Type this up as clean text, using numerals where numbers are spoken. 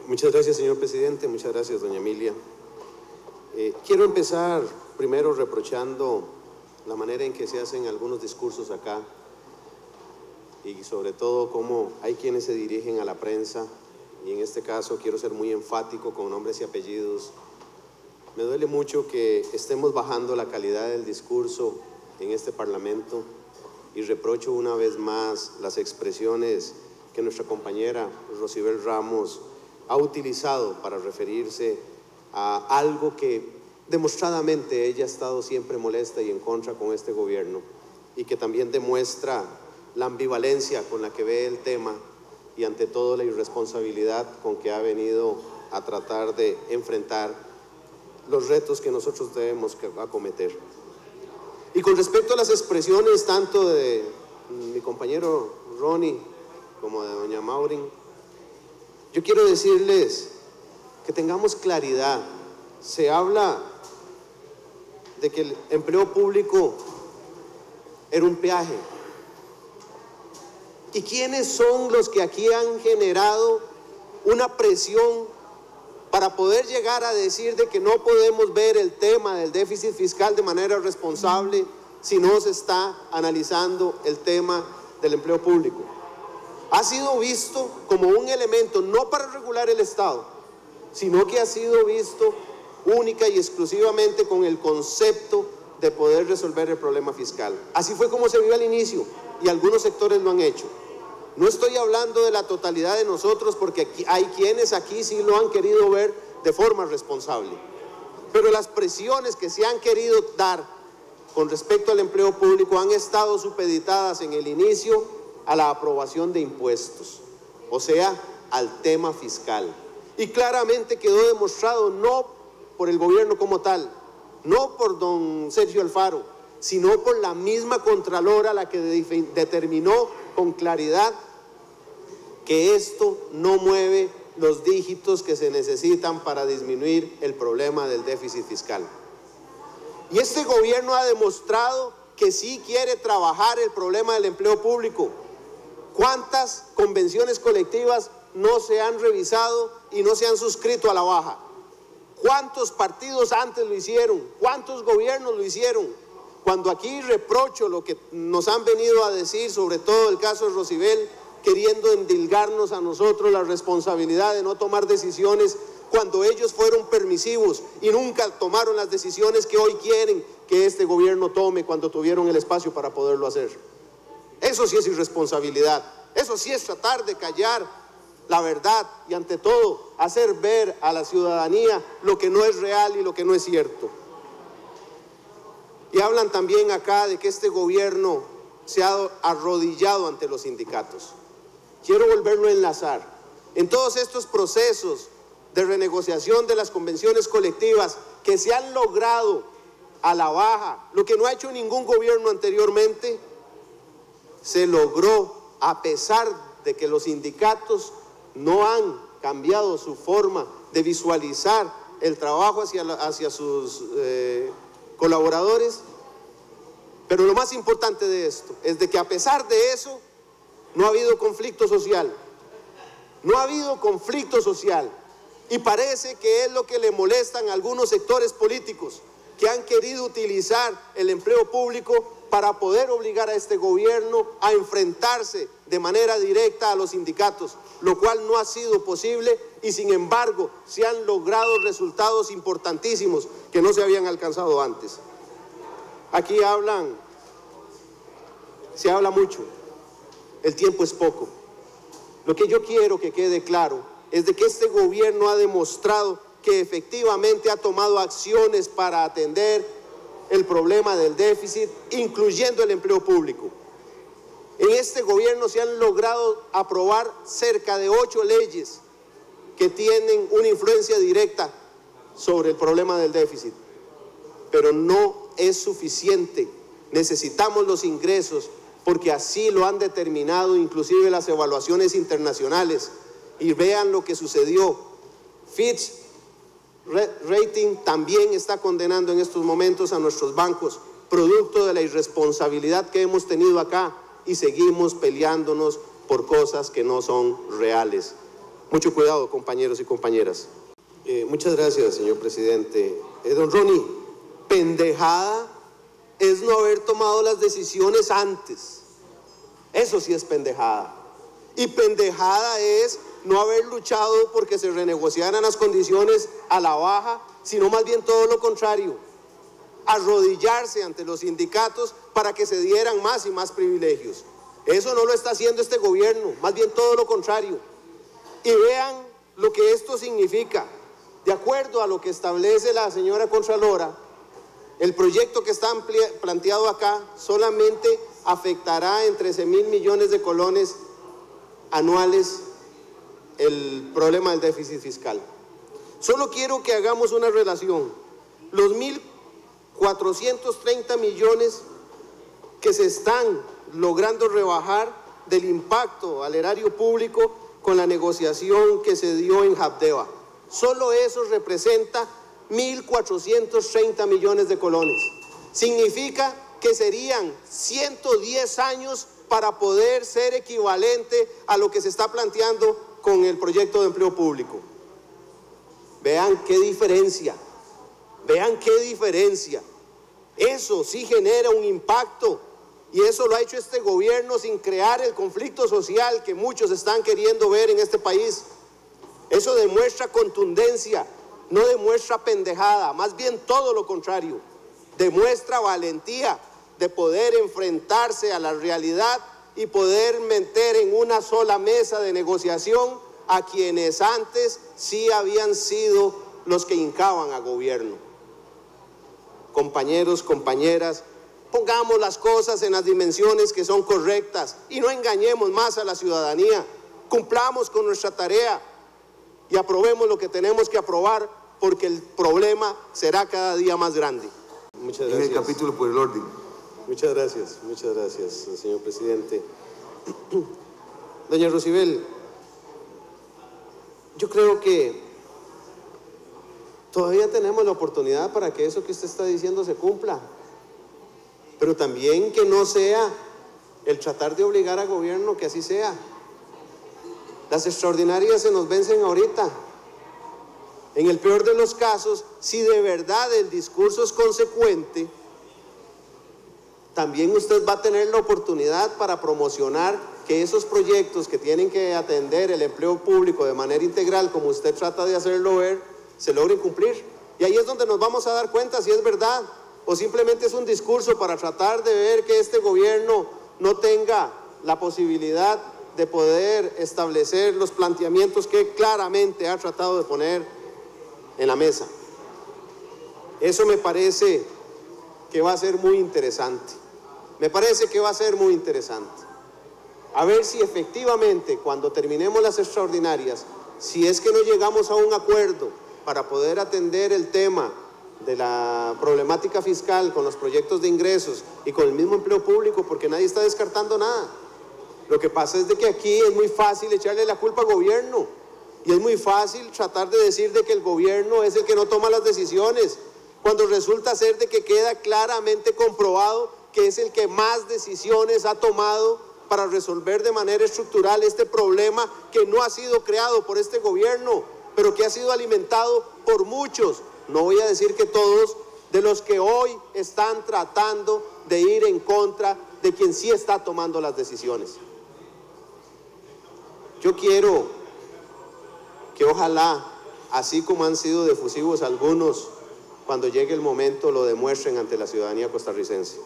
Muchas gracias, señor presidente. Muchas gracias, doña Emilia. Quiero empezar primero reprochando la manera en que se hacen algunos discursos acá y sobre todo cómo hay quienes se dirigen a la prensa, y en este caso quiero ser muy enfático con nombres y apellidos. Me duele mucho que estemos bajando la calidad del discurso en este Parlamento y reprocho una vez más las expresiones que nuestra compañera Rosibel Ramos ha utilizado para referirse a algo que demostradamente ella ha estado siempre molesta y en contra con este gobierno, y que también demuestra la ambivalencia con la que ve el tema y ante todo la irresponsabilidad con que ha venido a tratar de enfrentar los retos que nosotros debemos acometer. Y con respecto a las expresiones tanto de mi compañero Ronnie como de doña Maureen, yo quiero decirles que tengamos claridad. Se habla de que el empleo público era un peaje. ¿Y quiénes son los que aquí han generado una presión para poder llegar a decir de que no podemos ver el tema del déficit fiscal de manera responsable si no se está analizando el tema del empleo público? Ha sido visto como un elemento no para regular el Estado, sino que ha sido visto única y exclusivamente con el concepto de poder resolver el problema fiscal. Así fue como se vio al inicio y algunos sectores lo han hecho. No estoy hablando de la totalidad de nosotros, porque aquí hay quienes aquí sí lo han querido ver de forma responsable. Pero las presiones que se han querido dar con respecto al empleo público han estado supeditadas en el inicio a la aprobación de impuestos, o sea, al tema fiscal. Y claramente quedó demostrado, no por el gobierno como tal, no por don Sergio Alfaro, sino por la misma Contralora, la que determinó con claridad que esto no mueve los dígitos que se necesitan para disminuir el problema del déficit fiscal. Y este gobierno ha demostrado que sí quiere trabajar el problema del empleo público. ¿Cuántas convenciones colectivas no se han revisado y no se han suscrito a la baja? ¿Cuántos partidos antes lo hicieron? ¿Cuántos gobiernos lo hicieron? Cuando aquí reprocho lo que nos han venido a decir, sobre todo el caso de Rosibel, queriendo endilgarnos a nosotros la responsabilidad de no tomar decisiones cuando ellos fueron permisivos y nunca tomaron las decisiones que hoy quieren que este gobierno tome cuando tuvieron el espacio para poderlo hacer. Eso sí es irresponsabilidad, eso sí es tratar de callar la verdad y ante todo hacer ver a la ciudadanía lo que no es real y lo que no es cierto. Y hablan también acá de que este gobierno se ha arrodillado ante los sindicatos. Quiero volverlo a enlazar. En todos estos procesos de renegociación de las convenciones colectivas que se han logrado a la baja, lo que no ha hecho ningún gobierno anteriormente, se logró a pesar de que los sindicatos no han cambiado su forma de visualizar el trabajo hacia sus colaboradores. Pero lo más importante de esto es de que a pesar de eso no ha habido conflicto social. No ha habido conflicto social. Y parece que es lo que le molestan a algunos sectores políticos que han querido utilizar el empleo público para poder obligar a este gobierno a enfrentarse de manera directa a los sindicatos, lo cual no ha sido posible y sin embargo se han logrado resultados importantísimos que no se habían alcanzado antes. Aquí se habla mucho, el tiempo es poco. Lo que yo quiero que quede claro es de que este gobierno ha demostrado que efectivamente ha tomado acciones para atender el problema del déficit, incluyendo el empleo público. En este gobierno se han logrado aprobar cerca de 8 leyes que tienen una influencia directa sobre el problema del déficit, pero no es suficiente. Necesitamos los ingresos porque así lo han determinado inclusive las evaluaciones internacionales. Y vean lo que sucedió. Fitch Rating también está condenando en estos momentos a nuestros bancos, producto de la irresponsabilidad que hemos tenido acá y seguimos peleándonos por cosas que no son reales. Mucho cuidado, compañeros y compañeras. Muchas gracias, señor presidente. Don Ronnie, pendejada es no haber tomado las decisiones antes. Eso sí es pendejada. Y pendejada es no haber luchado porque se renegociaran las condiciones a la baja, sino más bien todo lo contrario, arrodillarse ante los sindicatos para que se dieran más y más privilegios. Eso no lo está haciendo este gobierno, más bien todo lo contrario. Y vean lo que esto significa. De acuerdo a lo que establece la señora Contralora, el proyecto que está planteado acá solamente afectará en 13.000 millones de colones anuales el problema del déficit fiscal. Solo quiero que hagamos una relación. Los 1.430 millones que se están logrando rebajar del impacto al erario público con la negociación que se dio en Habdeba. Solo eso representa 1.430 millones de colones. Significa que serían 110 años para poder ser equivalente a lo que se está planteando con el proyecto de empleo público. Vean qué diferencia, vean qué diferencia. Eso sí genera un impacto y eso lo ha hecho este gobierno sin crear el conflicto social que muchos están queriendo ver en este país. Eso demuestra contundencia, no demuestra pendejada, más bien todo lo contrario. Demuestra valentía de poder enfrentarse a la realidad y poder meter en una sola mesa de negociación a quienes antes sí habían sido los que hincaban a gobierno. Compañeros, compañeras, pongamos las cosas en las dimensiones que son correctas y no engañemos más a la ciudadanía. Cumplamos con nuestra tarea y aprobemos lo que tenemos que aprobar porque el problema será cada día más grande. Muchas gracias. En el capítulo por el orden. Muchas gracias, señor presidente. Doña Rosibel, yo creo que todavía tenemos la oportunidad para que eso que usted está diciendo se cumpla, pero también que no sea el tratar de obligar al gobierno que así sea. Las extraordinarias se nos vencen ahorita. En el peor de los casos, si de verdad el discurso es consecuente, también usted va a tener la oportunidad para promocionar que esos proyectos que tienen que atender el empleo público de manera integral, como usted trata de hacerlo ver, se logren cumplir. Y ahí es donde nos vamos a dar cuenta si es verdad o simplemente es un discurso para tratar de ver que este gobierno no tenga la posibilidad de poder establecer los planteamientos que claramente ha tratado de poner en la mesa. Eso me parece que va a ser muy interesante. Me parece que va a ser muy interesante. A ver si efectivamente cuando terminemos las extraordinarias, si es que no llegamos a un acuerdo para poder atender el tema de la problemática fiscal con los proyectos de ingresos y con el mismo empleo público, porque nadie está descartando nada. Lo que pasa es de que aquí es muy fácil echarle la culpa al gobierno y es muy fácil tratar de decir de que el gobierno es el que no toma las decisiones, cuando resulta ser de que queda claramente comprobado que es el que más decisiones ha tomado para resolver de manera estructural este problema que no ha sido creado por este gobierno, pero que ha sido alimentado por muchos, no voy a decir que todos, de los que hoy están tratando de ir en contra de quien sí está tomando las decisiones. Yo quiero que ojalá, así como han sido defusivos algunos, cuando llegue el momento lo demuestren ante la ciudadanía costarricense.